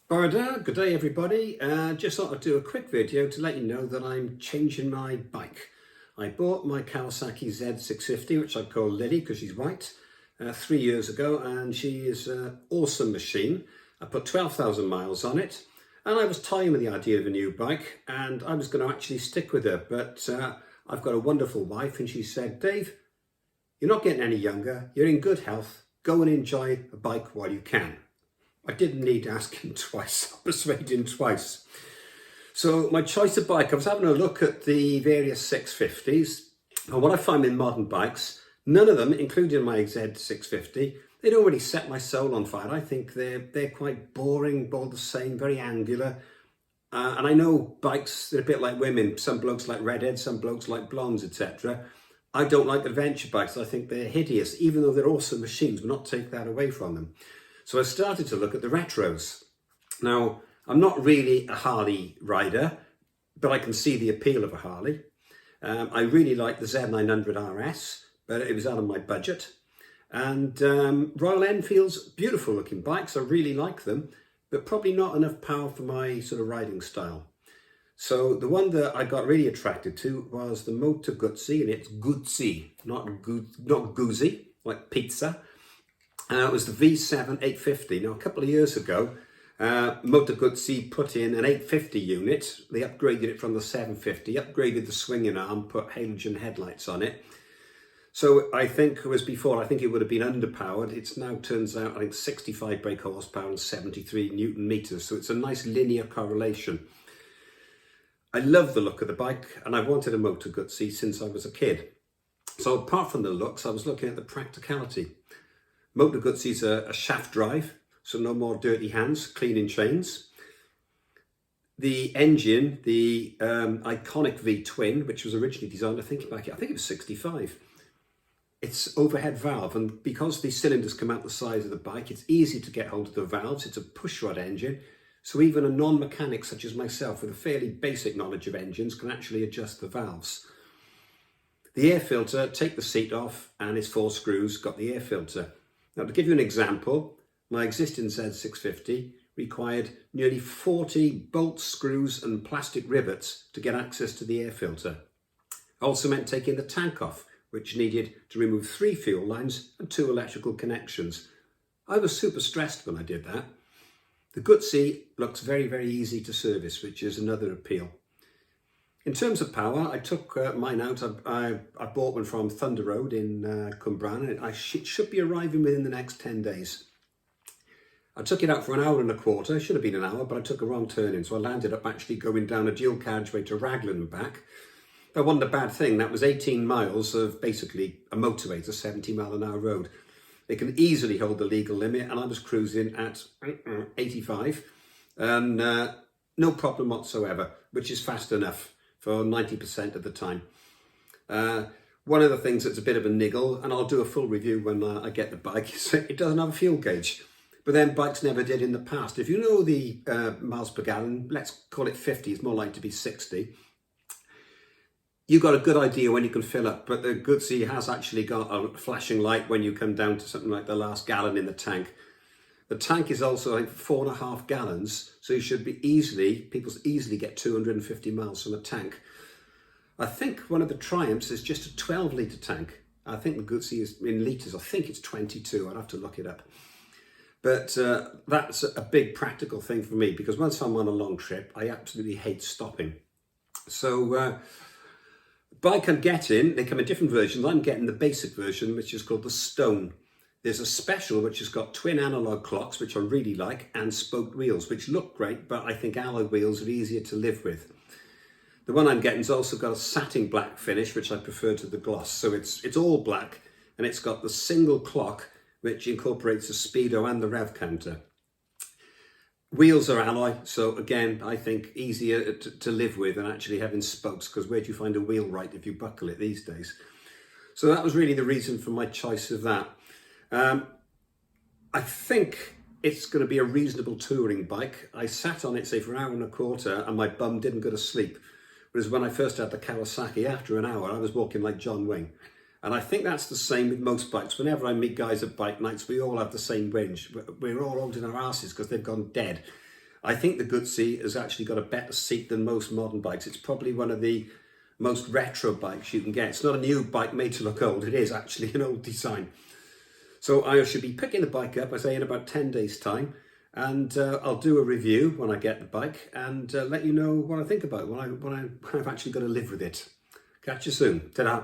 Barada, good day everybody. Just thought I'd do a quick video to let you know that I'm changing my bike. I bought my Kawasaki Z650, which I call Lily because she's white, 3 years ago, and she is an awesome machine. I put 12,000 miles on it, and I was toying with the idea of a new bike, and I was going to actually stick with her, but I've got a wonderful wife, and she said, Dave, you're not getting any younger, you're in good health, go and enjoy a bike while you can. I didn't need asking twice, I persuaded him twice. So my choice of bike, I was having a look at the various 650s, and what I find in modern bikes, none of them, including my Z650, they don't really set my soul on fire. I think they're quite boring, all the same, very angular. And I know bikes, they're a bit like women. Some blokes like redheads, some blokes like blondes, etc. I don't like adventure bikes. I think they're hideous, even though they're awesome machines, but not take that away from them. So I started to look at the retros. Now, I'm not really a Harley rider, but I can see the appeal of a Harley. I really like the Z900 RS, but it was out of my budget. And Royal Enfield's beautiful looking bikes, I really like them, but probably not enough power for my sort of riding style. So the one that I got really attracted to was the Moto Guzzi, and it's Guzzi, not Guzzi, like pizza. It was the V7 850. Now, a couple of years ago, Moto Guzzi put in an 850 unit. They upgraded it from the 750, upgraded the swinging arm, put halogen headlights on it. So I think it was before, I think it would have been underpowered. It's now turns out, I think 65 brake horsepower and 73 Newton meters. So it's a nice linear correlation. I love the look of the bike, and I've wanted a Moto Guzzi since I was a kid. So apart from the looks, I was looking at the practicality. Moto Guzzi's a shaft drive, so no more dirty hands, cleaning chains. The engine, the iconic V-twin, which was originally designed, I think it was 65. It's overhead valve, and because the cylinders come out the sides of the bike, it's easy to get hold of the valves. It's a pushrod engine, so even a non-mechanic such as myself with a fairly basic knowledge of engines can actually adjust the valves. The air filter, take the seat off, and it's 4 screws, got the air filter. Now, to give you an example, my existing Z650 required nearly 40 bolts, screws and plastic rivets to get access to the air filter. Also meant taking the tank off, which needed to remove 3 fuel lines and 2 electrical connections. I was super stressed when I did that. The Guzzi looks very, very easy to service, which is another appeal. In terms of power, I took mine out. I bought one from Thunder Road in Cwmbran, and it should be arriving within the next 10 days. I took it out for an hour and a quarter. It should have been an hour, but I took a wrong turn in, so I landed up actually going down a dual carriageway to Raglan and back. That wasn't a bad thing. That was 18 miles of basically a motorway. It's a 70-mile-an-hour road. It can easily hold the legal limit, and I was cruising at 85, and no problem whatsoever, which is fast enough for 90% of the time. One of the things that's a bit of a niggle, and I'll do a full review when I get the bike, is it doesn't have a fuel gauge. But then bikes never did in the past. If you know the miles per gallon, let's call it 50, it's more likely to be 60. You've got a good idea when you can fill up, but the Guzzi has actually got a flashing light when you come down to something like the last gallon in the tank. The tank is also like 4.5 gallons, so you should be people easily get 250 miles from a tank. I think one of the Triumphs is just a 12-litre tank. I think the Guzzi is in litres, I think it's 22, I'd have to look it up. But that's a big practical thing for me, because once I'm on a long trip, I absolutely hate stopping. So bike I'm getting, they come in different versions. I'm getting the basic version, which is called the Stone. There's a special which has got twin analog clocks, which I really like, and spoked wheels, which look great, but I think alloy wheels are easier to live with. The one I'm getting's also got a satin black finish, which I prefer to the gloss. So it's all black, and it's got the single clock, which incorporates the speedo and the rev counter. Wheels are alloy, so again, I think easier to live with than actually having spokes, because where do you find a wheelwright if you buckle it these days? So that was really the reason for my choice of that. I think it's going to be a reasonable touring bike. I sat on it, say, for an hour and a quarter, and my bum didn't go to sleep. Whereas when I first had the Kawasaki, after an hour, I was walking like John Wayne. And I think that's the same with most bikes. Whenever I meet guys at bike nights, we all have the same whinge. We're all holding our asses because they've gone dead. I think the Goodsey has actually got a better seat than most modern bikes. It's probably one of the most retro bikes you can get. It's not a new bike made to look old. It is actually an old design. So I should be picking the bike up, I say, in about 10 days' time. And I'll do a review when I get the bike and let you know what I think about it, when I've actually got to live with it. Catch you soon. Ta-da.